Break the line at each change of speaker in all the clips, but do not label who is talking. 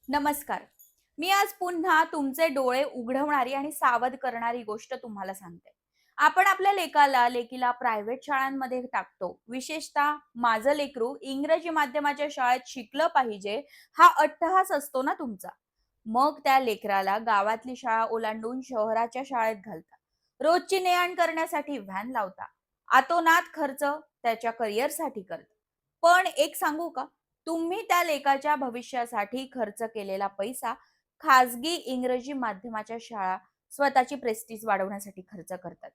नमस्कार. मी आज पुन्हा तुमचे डोळे उघडवणारी आणि सावध करणारी गोष्ट तुम्हाला सांगते. आपण आपल्या लेकीला प्रायव्हेट शाळांमध्ये टाकतो. विशेषतः माझं लेकरू इंग्रजी माध्यमाच्या शाळेत शिकलं पाहिजे, हा अट्टहास असतो ना तुमचा. मग त्या लेकराला गावातली शाळा ओलांडून शहराच्या शाळेत घालता. रोजची ने-आण करण्यासाठी व्हॅन लावता. अतोनात खर्च त्याच्या करिअरसाठी करता. पण एक सांगू का? तुम्ही त्या लेकाच्या भविष्यासाठी खर्च केलेला पैसा खाजगी इंग्रजी माध्यमाच्या शाळा स्वतःची प्रेस्टीज वाढवण्यासाठी खर्च करतात.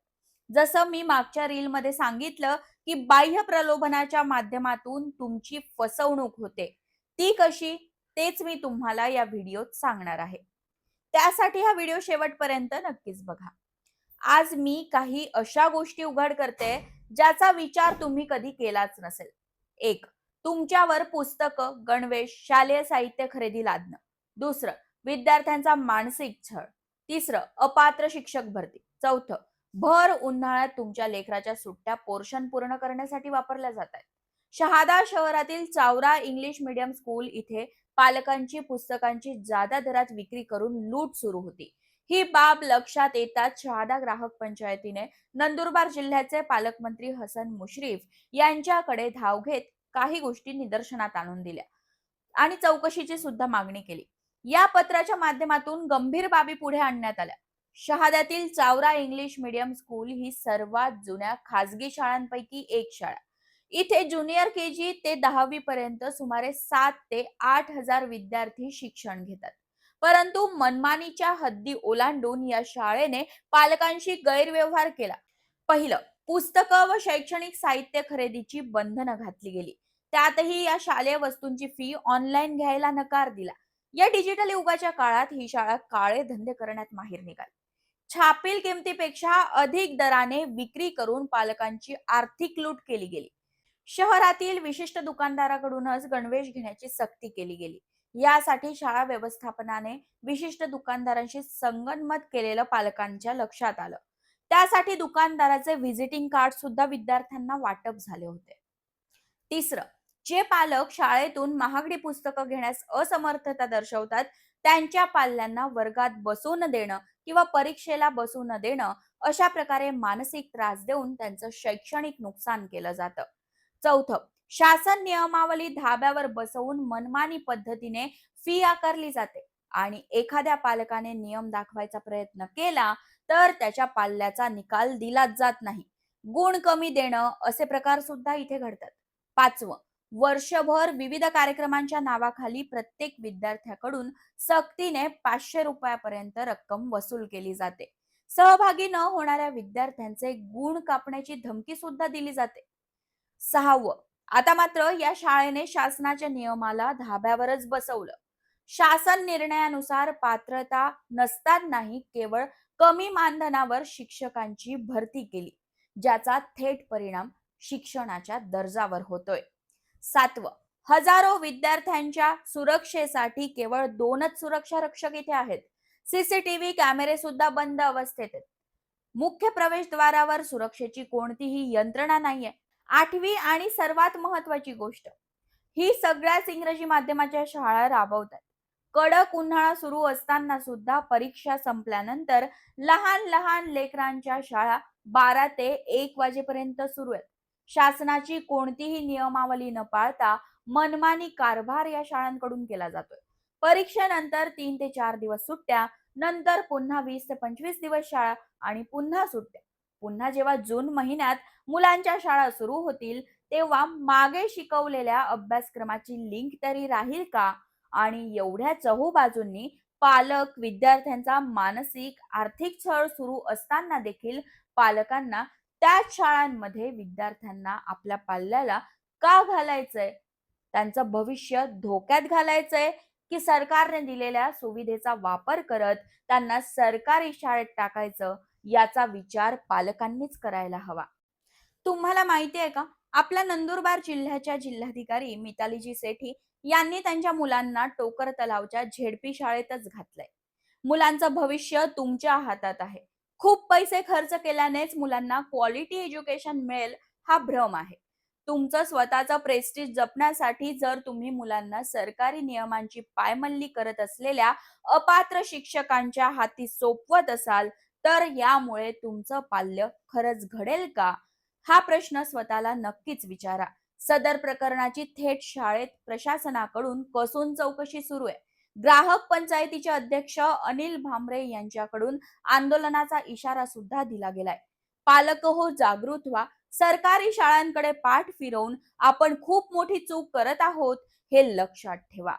जसं मी मागच्या रीलमध्ये सांगितलं, की बाह्य प्रलोभनाच्या माध्यमातून तुमची फसवणूक होते. ती कशी? तेच मी तुम्हाला या व्हिडिओत सांगणार आहे. त्यासाठी हा व्हिडिओ शेवटपर्यंत नक्कीच बघा. आज मी काही अशा गोष्टी उघड करते, ज्याचा विचार तुम्ही कधी केलाच नसेल. 1. तुमच्यावर पुस्तकं, गणवेश, शालेय साहित्य खरेदी लादणं. दुसरं, विद्यार्थ्यांचा मानसिक छळ. तिसरं, अपात्र शिक्षक भरती. चौथं, भर उन्हाळ्यात तुमच्या लेकराच्या सुट्ट्या पोर्शन पूर्ण करण्यासाठी वापरल्या जात आहेत. शहादा शहरातील चावरा इंग्लिश मीडियम स्कूल इथे पालकांची पुस्तकांची जादा दरात विक्री करून लूट सुरू होती. ही बाब लक्षात येताच शहादा ग्राहक पंचायतीने नंदुरबार जिल्ह्याचे पालकमंत्री हसन मुश्रीफ यांच्याकडे धाव घेत काही गोष्टी निदर्शनात आणून दिल्या आणि चौकशीची सुद्धा मागणी केली. या पत्राच्या माध्यमातून गंभीर बाबी पुढे आणण्यात आल्या. शहाद्यातील चावरा इंग्लिश मीडियम स्कूल ही सर्वात जुन्या खासगी शाळांपैकी एक शाळा. इथे ज्युनियर केजी ते 10वी पर्यंत सुमारे 7 ते 8,000 विद्यार्थी शिक्षण घेतात. परंतु मनमानीच्या हद्दी ओलांडून या शाळेने पालकांशी गैरव्यवहार केला. पहिलं, पुस्तकं व शैक्षणिक साहित्य खरेदीची बंधनं घातली गेली. त्यातही या शालेय वस्तूंची फी ऑनलाईन घ्यायला नकार दिला. या डिजिटल युगाच्या काळात ही शाळा काळे धंदे करण्यात माहीर निघाली. छापील किमतीपेक्षा अधिक दराने विक्री करून पालकांची आर्थिक लूट केली गेली. शहरातील विशिष्ट दुकानदाराकडूनच गणवेश घेण्याची सक्ती केली गेली. यासाठी शाळा व्यवस्थापनाने विशिष्ट दुकानदारांशी संगनमत केलेलं पालकांच्या लक्षात आलं. त्यासाठी दुकानदाराचे व्हिजिटिंग कार्ड सुद्धा विद्यार्थ्यांना वाटप झाले होते. तिसरं, जे पालक शाळेतून महागडी पुस्तकं घेण्यास असमर्थता दर्शवतात, त्यांच्या पाल्यांना वर्गात बसू न देणं किंवा परीक्षेला बसू न देणं, अशा प्रकारे मानसिक त्रास देऊन त्यांचं शैक्षणिक नुकसान केलं जातं. चौथं, शासन नियमावली धाब्यावर बसवून मनमानी पद्धतीने फी आकारली जाते आणि एखाद्या पालकाने नियम दाखवायचा प्रयत्न केला तर त्याच्या पाल्याचा निकाल दिलाच जात नाही. गुण कमी देणं असे प्रकार सुद्धा इथे घडतात. 5वं, वर्षभर विविध कार्यक्रमांच्या नावाखाली प्रत्येक विद्यार्थ्याकडून सक्तीने 500 रुपयापर्यंत रक्कम वसूल केली जाते. सहभागी न होणाऱ्या विद्यार्थ्यांचे गुण कापण्याची धमकी सुद्धा दिली जाते. 6वं, आता मात्र या शाळेने शासनाच्या नियमाला धाब्यावरच बसवलं. शासन निर्णयानुसार पात्रता नसतानाही केवळ कमी मानधनावर शिक्षकांची भरती केली, ज्याचा थेट परिणाम शिक्षणाच्या दर्जावर होतोय. 7वं, हजारो विद्यार्थ्यांच्या सुरक्षेसाठी केवळ 2च सुरक्षा रक्षक इथे आहेत. सीसीटीव्ही कॅमेरे सुद्धा बंद अवस्थेत आहेत. मुख्य प्रवेशद्वारावर सुरक्षेची कोणतीही यंत्रणा नाहीये. 8वी आणि सर्वात महत्वाची गोष्ट, ही सगळ्याच इंग्रजी माध्यमाच्या शाळा राबवतात. कडक उन्हाळा सुरू असताना सुद्धा परीक्षा संपल्यानंतर लहान लहान लेकरांच्या शाळा 12 ते 1 वाजेपर्यंत सुरू आहेत. शासनाची कोणतीही नियमावली न पाळता मनमानी कारभार या शाळांकडून केला जातोय. परीक्षेनंतर 3 ते 4 दिवस सुट्ट्या, नंतर पुन्हा 20 ते 25 दिवस शाळा आणि पुन्हा सुट्ट्या. पुन्हा जेव्हा जून महिन्यात मुलांच्या शाळा सुरू होतील, तेव्हा मागे शिकवलेल्या अभ्यासक्रमाची लिंक तरी राहील का? आणि एवढ्या चहूबाजूंनी पालक, विद्यार्थ्यांचा मानसिक, आर्थिक छळ सुरू असताना देखील पालकांना त्याच शाळांमध्ये विद्यार्थ्यांना आपल्या पाल्याला का घालायचंय? त्यांचं भविष्य धोक्यात घालायचंय की सरकारने दिलेल्या सुविधेचा वापर करत त्यांना सरकारी शाळेत टाकायचं, याचा विचार पालकांनीच करायला हवा. तुम्हाला माहिती आहे का? आपल्या नंदुरबार जिल्ह्याच्या जिल्हाधिकारी मितालीजी सेठी यांनी त्यांच्या मुलांना टोकर तलावच्या झेडपी शाळेतच घातलंय. मुलांचं भविष्य तुमच्या हातात आहे. खूप पैसे खर्च केल्यानेच मुलांना क्वालिटी एज्युकेशन मिळेल हा भ्रम आहे. तुमचं स्वतःचं प्रेस्टीज जपण्यासाठी जर तुम्ही मुलांना सरकारी नियमांची पायमल्ली करत असलेल्या अपात्र शिक्षकांच्या हाती सोपवत असाल, तर यामुळे तुमचं पाल्य खरंच घडेल का? हा प्रश्न स्वतःला नक्कीच विचारा. सदर प्रकरणाची थेट शाळेत प्रशासनाकडून कसून चौकशी सुरू आहे. ग्राहक पंचायतीचे अध्यक्ष अनिल भांबरे यांच्याकडून आंदोलनाचा इशारा सुद्धा दिला गेलाय. पालक हो, जागृत व्हा. सरकारी शाळांकडे पाठ फिरवून आपण खूप मोठी चूक करत आहोत हे लक्षात ठेवा.